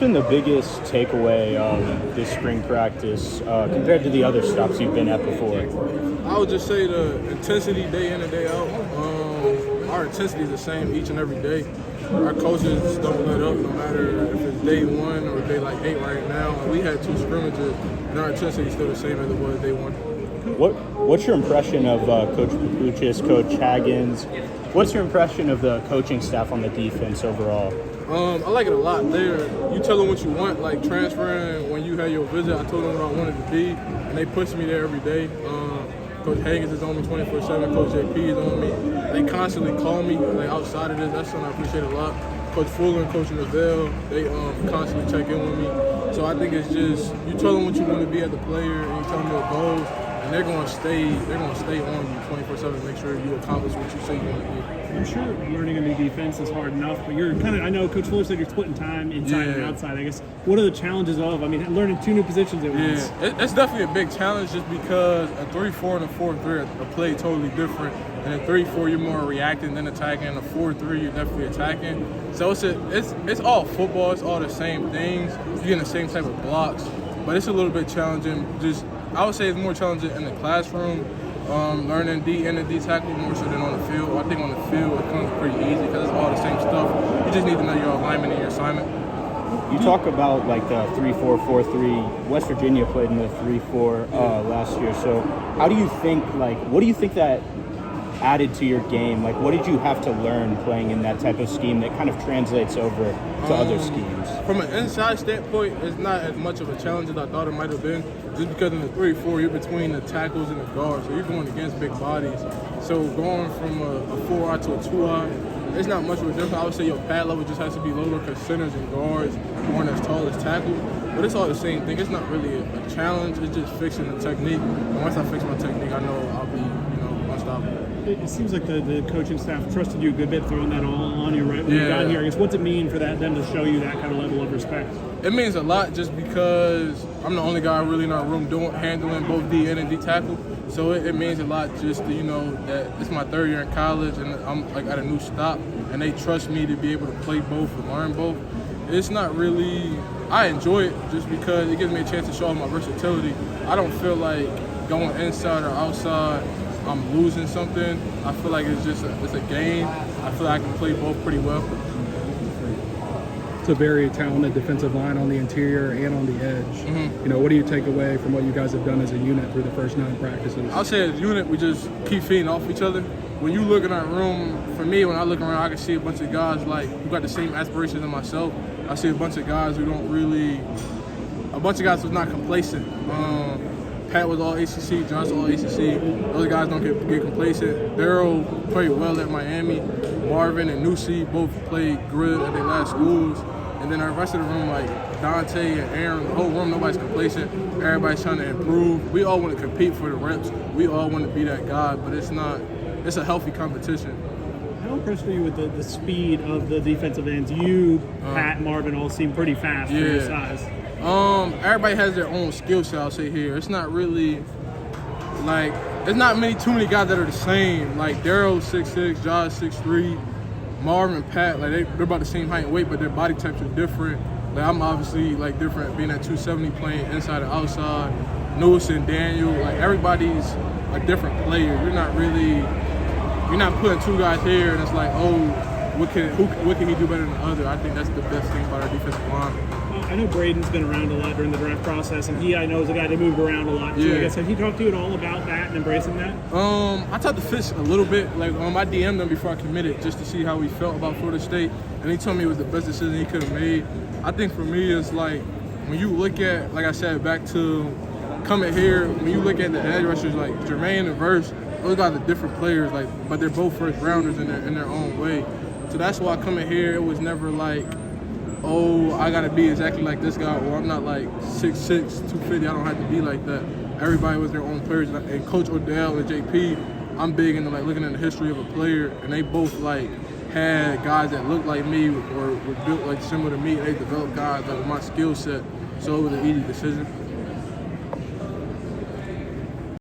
Been the biggest takeaway of this spring practice compared to the other stops you've been at before? I would just say the intensity day in and day out. Our intensity is the same each and every day. Our coaches don't let up no matter if it's day one or day like 8 right now. We had 2 scrimmages and our intensity is still the same as it was day 1. What's your impression of Coach Papuchis, Coach Haggins? What's your impression of the coaching staff on the defense overall? I like it a lot. You tell them what you want, like transferring when you had your visit. I told them what I wanted to be, and they push me there every day. Coach Haggins is on me 24/7. Coach JP is on me. They constantly call me like outside of this. That's something I appreciate a lot. Coach Fuller and Coach Neville, they constantly check in with me. So I think it's just you tell them what you want to be as a player, and you tell them your goals, and they're gonna stay on you 24/7 to make sure you accomplish what you say you want to be. I'm sure learning a new defense is hard enough, but you're kind of, I know Coach Fuller said you're splitting time inside and outside. I guess, what are the challenges of, learning 2 new positions at once? It's definitely a big challenge just because a 3-4 and a 4-3 are play totally different. And a 3-4, you're more reacting than attacking. And a 4-3, you're definitely attacking. So it's all football. It's all the same things. You're getting the same type of blocks. But it's a little bit challenging. I would say it's more challenging in the classroom. Learning D and the D tackle more so than on the field. I think on the field it comes pretty easy because it's all the same stuff. You just need to know your alignment and your assignment. You talk about like the 3-4, 4-3. West Virginia played in the 3-4 last year. So how do you think, what do you think that added to your game? Like, what did you have to learn playing in that type of scheme that kind of translates over to other schemes? From an inside standpoint, it's not as much of a challenge as I thought it might have been. Just because in the 3-4, you're between the tackles and the guards, so you're going against big bodies. So going from a 4-eye to a 2-eye, it's not much of a difference. I would say your pad level just has to be lower because centers and guards aren't as tall as tackles. But it's all the same thing. It's not really a challenge. It's just fixing the technique. And once I fix my technique, I know I'll be, unstoppable. It seems like the coaching staff trusted you a good bit, throwing that all on you right when you got here. I guess, what's it mean for them to show you that kind of level of respect? It means a lot just because I'm the only guy really in our room handling both D and D tackle. So it means a lot just to, that it's my 3rd year in college and I'm at a new stop and they trust me to be able to play both and learn both. It's not really, I enjoy it just because it gives me a chance to show off my versatility. I don't feel like going inside or outside I'm losing something. I feel like it's a game. I feel like I can play both pretty well. It's a very talented defensive line on the interior and on the edge. Mm-hmm. What do you take away from what you guys have done as a unit through the first 9 practices? I'll say as a unit, we just keep feeding off each other. When you look in our room, for me, when I look around, I can see a bunch of guys who got the same aspirations as myself. I see a bunch of guys who's not complacent. Pat was all ACC, John's all ACC. Those guys don't get complacent. Daryl played well at Miami. Marvin and Nusi both played good at their last schools. And then our rest of the room, like Dante and Aaron, the whole room, nobody's complacent. Everybody's trying to improve. We all want to compete for the reps. We all want to be that guy, but it's a healthy competition. How impressed are you with the speed of the defensive ends? You, Pat, and Marvin all seem pretty fast for your size. Everybody has their own skill set, I'll say here. It's not really, there's not too many guys that are the same. Like, Daryl's 6'6", Josh 6'3", Marvin and Pat, they're about the same height and weight, but their body types are different. I'm obviously, different, being at 270, playing inside and outside. Noose and Daniel, everybody's a different player. You're not putting 2 guys here and it's what can he do better than the other? I think that's the best thing about our defensive line. I know Braden's been around a lot during the draft process, and I know is a guy that moved around a lot too. Yeah. I guess, have he talked to you at all about that and embracing that? I talked to Fish a little bit. I DM'd him before I committed just to see how he felt about Florida State, and he told me it was the best decision he could have made. I think for me, it's when you look at, like I said, back to coming here, when you look at the edge rushers like Jermaine and Verse, those guys are different players, but they're both first rounders in their own way. So that's why coming here, it was never I gotta be exactly like this guy, or I'm not 6'6", 250. I don't have to be like that. Everybody was their own players, and Coach Odell and JP, I'm big into looking at the history of a player, and they both had guys that looked like me or were built similar to me. They developed guys with my skill set, so it was an easy decision.